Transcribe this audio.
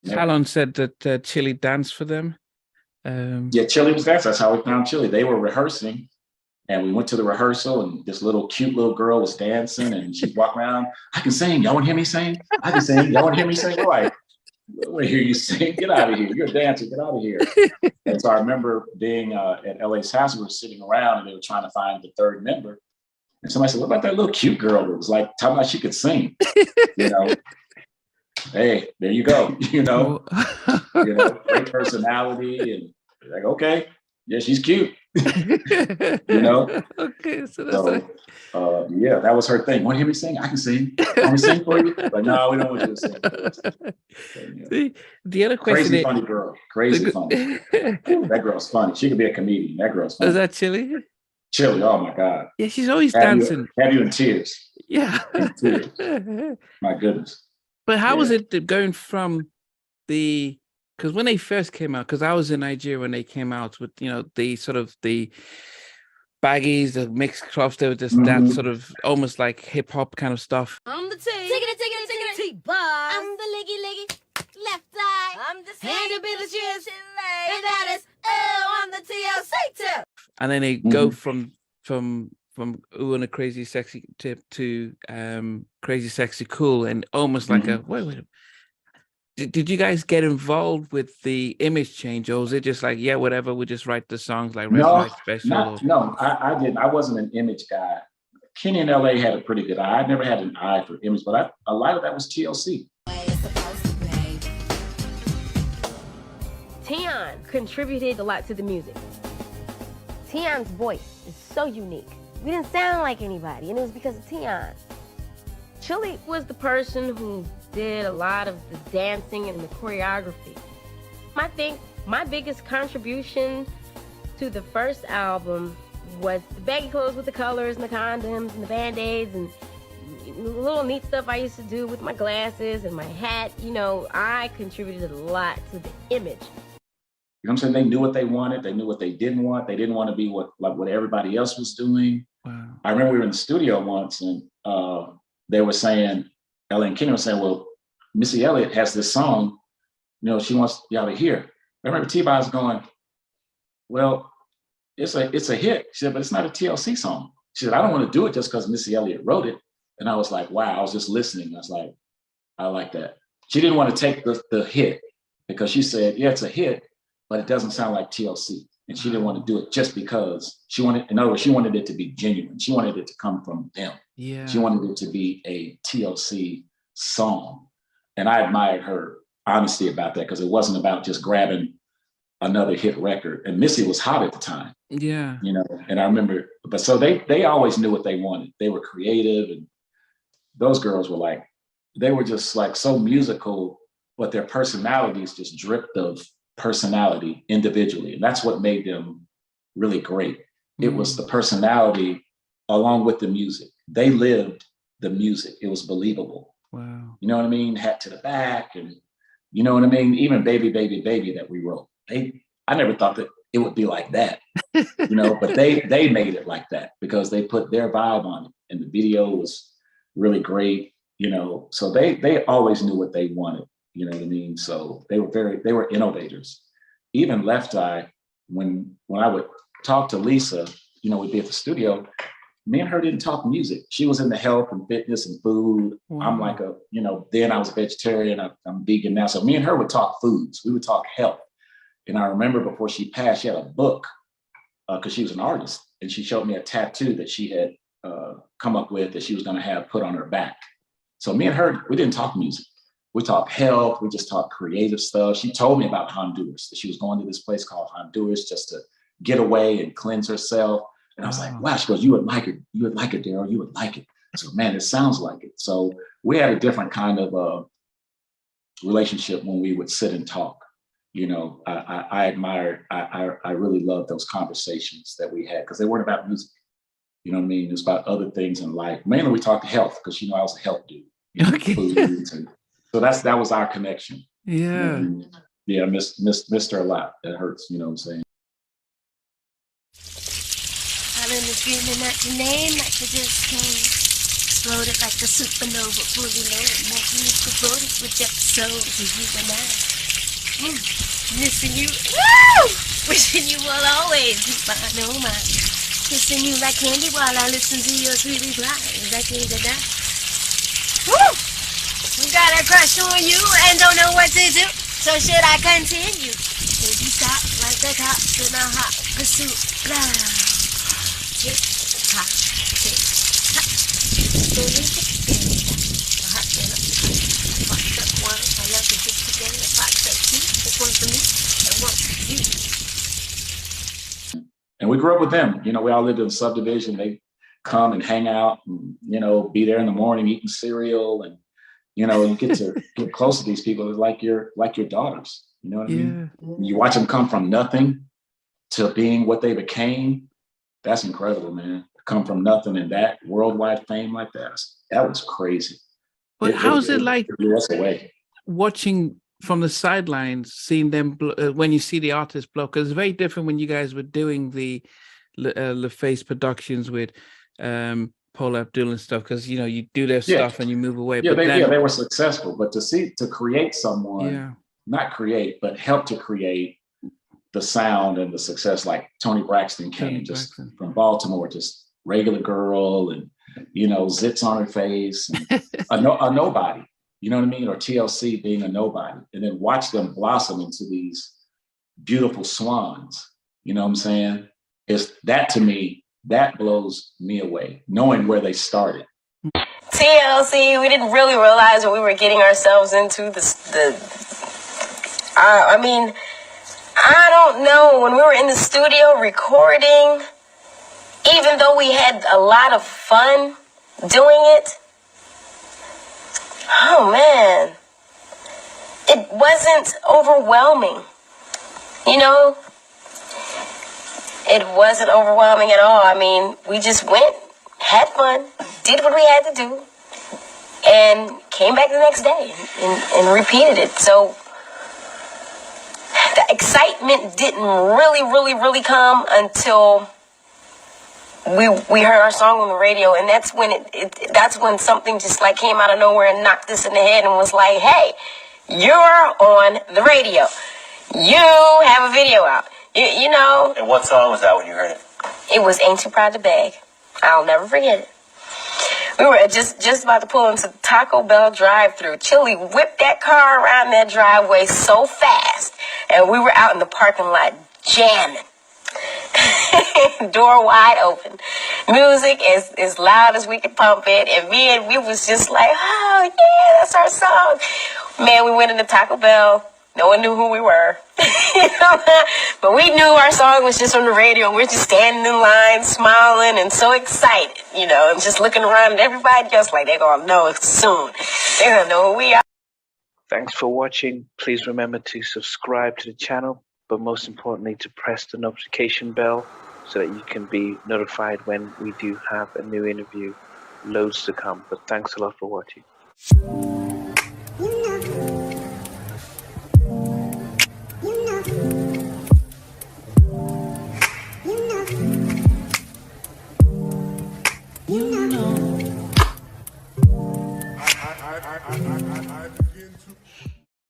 Fallon said that Chili danced for them. Yeah, Chili was dancing. That's how we found Chili. They were rehearsing, and we went to the rehearsal, and this cute little girl was dancing, and she walked around. I can sing. Y'all want to hear me sing? I can sing. Y'all want to hear me sing? We're like, we hear you sing. Get out of here. You're a dancer. Get out of here. And so I remember being at LA's house. We were sitting around, and they were trying to find the third member. And somebody said, "What about that little cute girl that was like talking about she could sing?" You know, hey, there you go. Great personality, and like, okay, yeah, she's cute. Okay, yeah, that was her thing. Want to hear me sing? I can sing. Want me to sing for you? But no, we don't want you to sing. So, the other question, funny girl, crazy funny. That girl's funny. She could be a comedian. That girl's funny. Is that Chili? Chili, oh my God. Yeah, she's always dancing. Have you in tears? Yeah. In tears. My goodness. But how was it going from because when they first came out, because I was in Nigeria when they came out with, the sort of the baggies, the mixed crops, they were just that sort of almost like hip hop kind of stuff. I'm the T. T-bar. I'm the leggy, left eye. I'm the hand to be the cheers. And that is, I'm the TLC tip. And then they go from Ooh and a Crazy Sexy Tip to Crazy Sexy Cool, and almost like a wait. Did you guys get involved with the image change, or was it just like, yeah, whatever, we just write the songs like special? No, I didn't. I wasn't an image guy. Kenny in LA had a pretty good eye. I never had an eye for image, but a lot of that was TLC. Tion contributed a lot to the music. Tion's voice is so unique. We didn't sound like anybody, and it was because of Tion. Chili was the person who did a lot of the dancing and the choreography. I think my biggest contribution to the first album was the baggy clothes with the colors and the condoms and the Band-Aids and the little neat stuff I used to do with my glasses and my hat. I contributed a lot to the image. You know what I'm saying? They knew what they wanted. They knew what they didn't want. They didn't want to be what everybody else was doing. Wow. I remember we were in the studio once, and they were saying, Ella and Kenny were saying, well, Missy Elliott has this song, she wants y'all to hear. I remember T-Boz going, well, it's a hit. She said, but it's not a TLC song. She said, I don't want to do it just because Missy Elliott wrote it. And I was like, wow, I was just listening. I was like, I like that. She didn't want to take the hit because she said, yeah, it's a hit, but it doesn't sound like TLC. And she didn't want to do it just because she wanted it to be genuine. She wanted it to come from them. Yeah. She wanted it to be a TLC song. And I admired her honesty about that, because it wasn't about just grabbing another hit record. And Missy was hot at the time. Yeah. And I remember, but so they always knew what they wanted. They were creative, and those girls were they were just so musical, but their personalities just dripped of personality individually. And that's what made them really great. It was the personality along with the music. They lived the music. It was believable. Wow. You know what I mean? Hat to the Back, and you know what I mean? Even Baby, Baby, Baby that we wrote. I never thought that it would be like that, but they made it like that because they put their vibe on it, and the video was really great, so they always knew what they wanted. You know what I mean? So they were innovators. Even Left Eye, when I would talk to Lisa, we'd be at the studio, me and her didn't talk music. She was in the health and fitness and food. Wow. I'm like then I was a vegetarian. I'm vegan now. So me and her would talk foods. We would talk health. And I remember before she passed, she had a book because she was an artist. And she showed me a tattoo that she had come up with that she was going to have put on her back. So me and her, we didn't talk music. We talked health. We just talked creative stuff. She told me about Honduras, that she was going to this place called Honduras just to get away and cleanse herself. And I was like, wow, she goes, you would like it. You would like it, Daryl. You would like it. So, man, it sounds like it. So we had a different kind of relationship when we would sit and talk. I admired, I really loved those conversations that we had because they weren't about music. You know what I mean? It's about other things in life. Mainly we talked health because, I was a health dude. Okay. So that was our connection. Yeah. Yeah, I missed her a lot. That hurts, you know what I'm saying? I'm in the feeling that your name, like you just came. exploded like a supernova, fully loaded, mentally corroded with episodes of you and I. Missing you, woo! Wishing you will always be mine, oh my. Kissing you like candy while I listen to your sweet replies. I can't deny. Woo! Got a crush on you and don't know what to do. So should I continue? Maybe stop like the cops in a hot pursuit. Blah. Tick tock, tick tock. Hot and fucked up one. I love to get together. Fucked up two. This one's for me and one's for you. And we grew up with them. You know, we all lived in a subdivision. They come and hang out and, you know, be there in the morning eating cereal. And, you know, you get to get close to these people. It's like your daughters. You know what I mean? You watch them come from nothing to being what they became. That's incredible, man. Come from nothing and that worldwide fame like that. That was crazy. But how's it like blew us away. watching from the sidelines, seeing them when you see the artist blow? Because it's very different when you guys were doing the LaFace productions with Paul Abdul and stuff. Because you know you do their stuff and you move away. Yeah, but they were successful. But to create someone, not create, but help to create the sound and the success, like Toni Braxton came from Baltimore, just regular girl and, you know, zits on her face, and a nobody, you know what I mean? Or TLC being a nobody, and then watch them blossom into these beautiful swans. You know what I'm saying? It's that, to me, that blows me away, knowing where they started. TLC, we didn't really realize what we were getting ourselves into. I mean, I don't know, when we were in the studio recording, even though we had a lot of fun doing it, oh man, it wasn't overwhelming, you know? It wasn't overwhelming at all. I mean, we just went, had fun, did what we had to do, and came back the next day and repeated it. So the excitement didn't really come until we heard our song on the radio, and that's when something just like came out of nowhere and knocked us in the head and was like, hey, you're on the radio. You have a video out. You know. And what song was that when you heard it? It was Ain't Too Proud to Beg. I'll never forget it. We were just about to pull into Taco Bell drive-thru. Chili whipped that car around that driveway so fast, and we were out in the parking lot jamming. Door wide open. Music as loud as we could pump it, and we was just like, oh yeah, that's our song. Man, we went into Taco Bell. No one knew who we were. But we knew our song was just on the radio, and we're just standing in line, smiling, and so excited, you know, and just looking around at everybody else like they're going to know it soon. They're going to know who we are. Thanks for watching. Please remember to subscribe to the channel, but most importantly, to press the notification bell so that you can be notified when we do have a new interview. Loads to come, but thanks a lot for watching.